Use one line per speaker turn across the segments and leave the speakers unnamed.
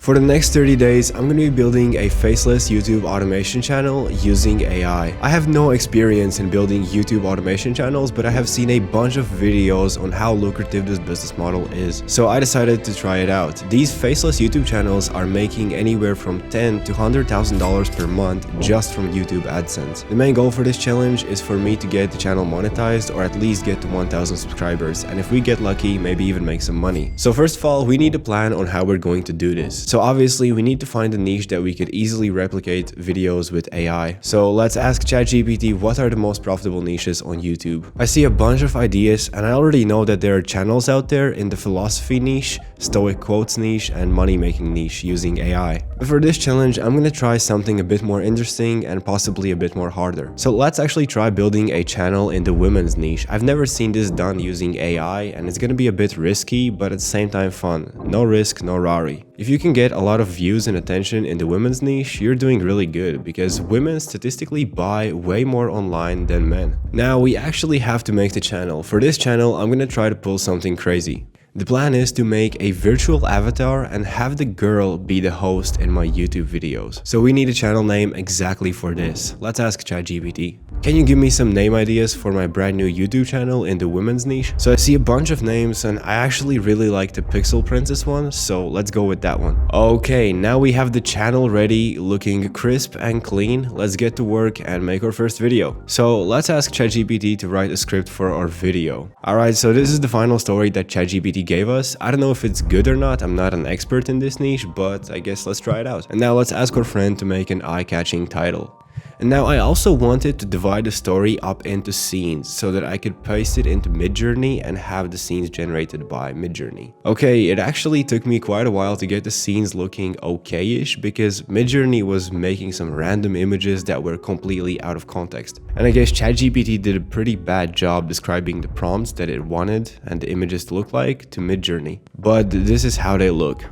For the next 30 days, I'm going to be building a faceless YouTube automation channel using AI. I have no experience in building YouTube automation channels, but I have seen a bunch of videos on how lucrative this business model is. So I decided to try it out. These faceless YouTube channels are making anywhere from $10,000 to $100,000 per month just from YouTube AdSense. The main goal for this challenge is for me to get the channel monetized or at least get to 1,000 subscribers. And if we get lucky, maybe even make some money. So first of all, we need a plan on how we're going to do this. So obviously we need to find a niche that we could easily replicate videos with AI. So let's ask ChatGPT what are the most profitable niches on YouTube. I see a bunch of ideas and I already know that there are channels out there in the philosophy niche, stoic quotes niche, and money making niche using AI. But for this challenge, I'm gonna try something a bit more interesting and possibly a bit more harder. So let's actually try building a channel in the women's niche. I've never seen this done using AI and it's gonna be a bit risky, but at the same time fun. No risk, no Rari. If you can get a lot of views and attention in the women's niche, you're doing really good because women statistically buy way more online than men. Now we actually have to make the channel. For this channel, I'm gonna try to pull something crazy. The plan is to make a virtual avatar and have the girl be the host in my YouTube videos. So we need a channel name exactly for this. Let's ask ChatGPT. Can you give me some name ideas for my brand new YouTube channel in the women's niche? So I see a bunch of names and I actually really like the Pixel Princess one, so let's go with that one. Okay, now we have the channel ready, looking crisp and clean. Let's get to work and make our first video. So let's ask ChatGPT to write a script for our video. Alright, so this is the final story that ChatGPT gave us. I don't know if it's good or not, I'm not an expert in this niche, but I guess let's try it out. And now let's ask our friend to make an eye-catching title. And now I also wanted to divide the story up into scenes so that I could paste it into Midjourney and have the scenes generated by Midjourney. Okay, it actually took me quite a while to get the scenes looking okay-ish because Midjourney was making some random images that were completely out of context. And I guess ChatGPT did a pretty bad job describing the prompts that it wanted and the images to look like to Midjourney. But this is how they look.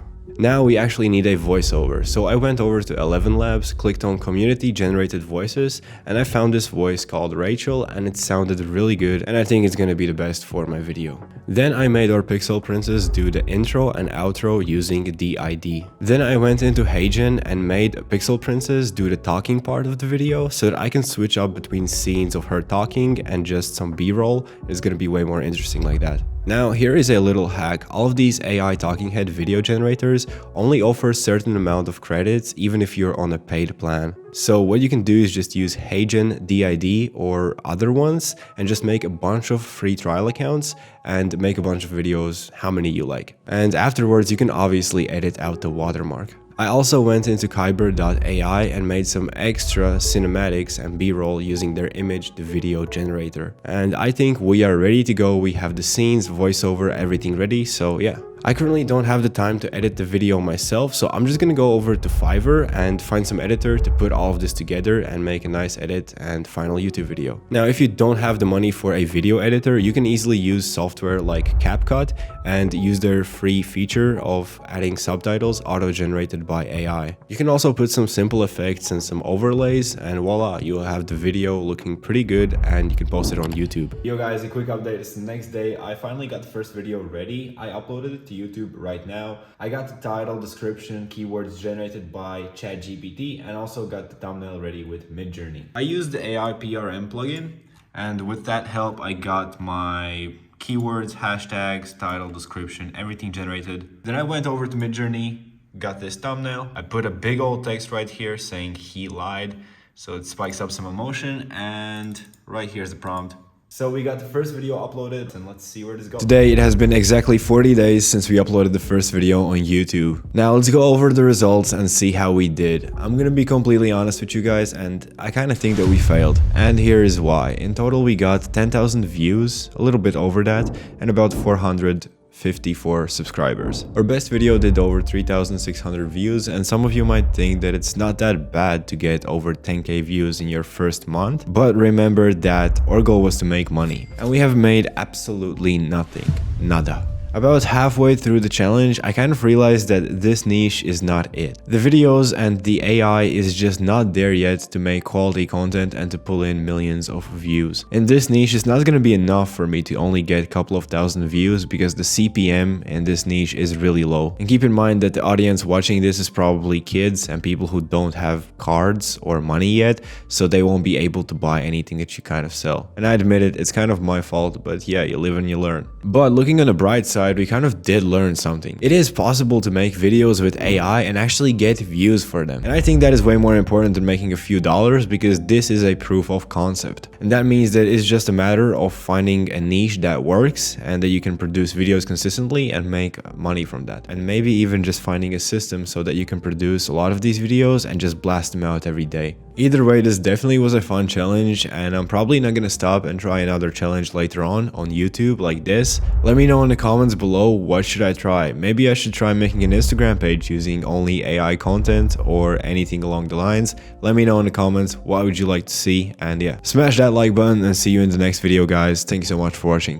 Now we actually need a voiceover, so I went over to 11 Labs, clicked on community generated voices, and I found this voice called Rachel and it sounded really good and I think it's gonna be the best for my video. Then I made our Pixel Princess do the intro and outro using DID. Then I went into HeyGen and made Pixel Princess do the talking part of the video so that I can switch up between scenes of her talking and just some B-roll. It's gonna be way more interesting like that. Now here is a little hack. All of these AI talking head video generators only offer a certain amount of credits even if you're on a paid plan. So what you can do is just use HeyGen DID or other ones and just make a bunch of free trial accounts and make a bunch of videos, how many you like. And afterwards you can obviously edit out the watermark. I also went into Kyber.ai and made some extra cinematics and b-roll using their image to video generator. And I think we are ready to go. We have the scenes, voiceover, everything ready, so yeah. I currently don't have the time to edit the video myself, so I'm just gonna go over to Fiverr and find some editor to put all of this together and make a nice edit and final YouTube video. Now, if you don't have the money for a video editor, you can easily use software like CapCut and use their free feature of adding subtitles auto-generated by AI. You can also put some simple effects and some overlays and voila, you'll have the video looking pretty good and you can post it on YouTube. Yo guys, a quick update. It's the next day. I finally got the first video ready. I uploaded it to YouTube right now. I got the title, description, keywords generated by ChatGPT, and also got the thumbnail ready with Midjourney. I used the AI PRM plugin, and with that help, I got my keywords, hashtags, title, description, everything generated. Then I went over to Midjourney, got this thumbnail. I put a big old text right here saying he lied, so it spikes up some emotion, and right here's the prompt. So we got the first video uploaded and let's see where this goes. Today it has been exactly 40 days since we uploaded the first video on YouTube. Now let's go over the results and see how we did. I'm gonna be completely honest with you guys and I kind of think that we failed. And here is why. In total we got 10,000 views, a little bit over that, and about 454 subscribers. Our best video did over 3,600 views and some of you might think that it's not that bad to get over 10k views in your first month, but remember that our goal was to make money and we have made absolutely nothing. Nada. About halfway through the challenge, I kind of realized that this niche is not it. The videos and the AI is just not there yet to make quality content and to pull in millions of views. In this niche, it's not gonna be enough for me to only get a couple of thousand views because the CPM in this niche is really low. And keep in mind that the audience watching this is probably kids and people who don't have cards or money yet, so they won't be able to buy anything that you kind of sell. And I admit it, it's kind of my fault, but yeah, you live and you learn. But looking on the bright side, we kind of did learn something. It is possible to make videos with AI and actually get views for them. And I think that is way more important than making a few dollars, because this is a proof of concept. And that means that it's just a matter of finding a niche that works and that you can produce videos consistently and make money from that. And maybe even just finding a system so that you can produce a lot of these videos and just blast them out every day. Either way, this definitely was a fun challenge, and I'm probably not gonna stop and try another challenge later on YouTube like this. Let me know in the comments below, what should I try? Maybe I should try making an Instagram page using only AI content or anything along the lines. Let me know in the comments, what would you like to see? And yeah, smash that like button and see you in the next video, guys. Thank you so much for watching.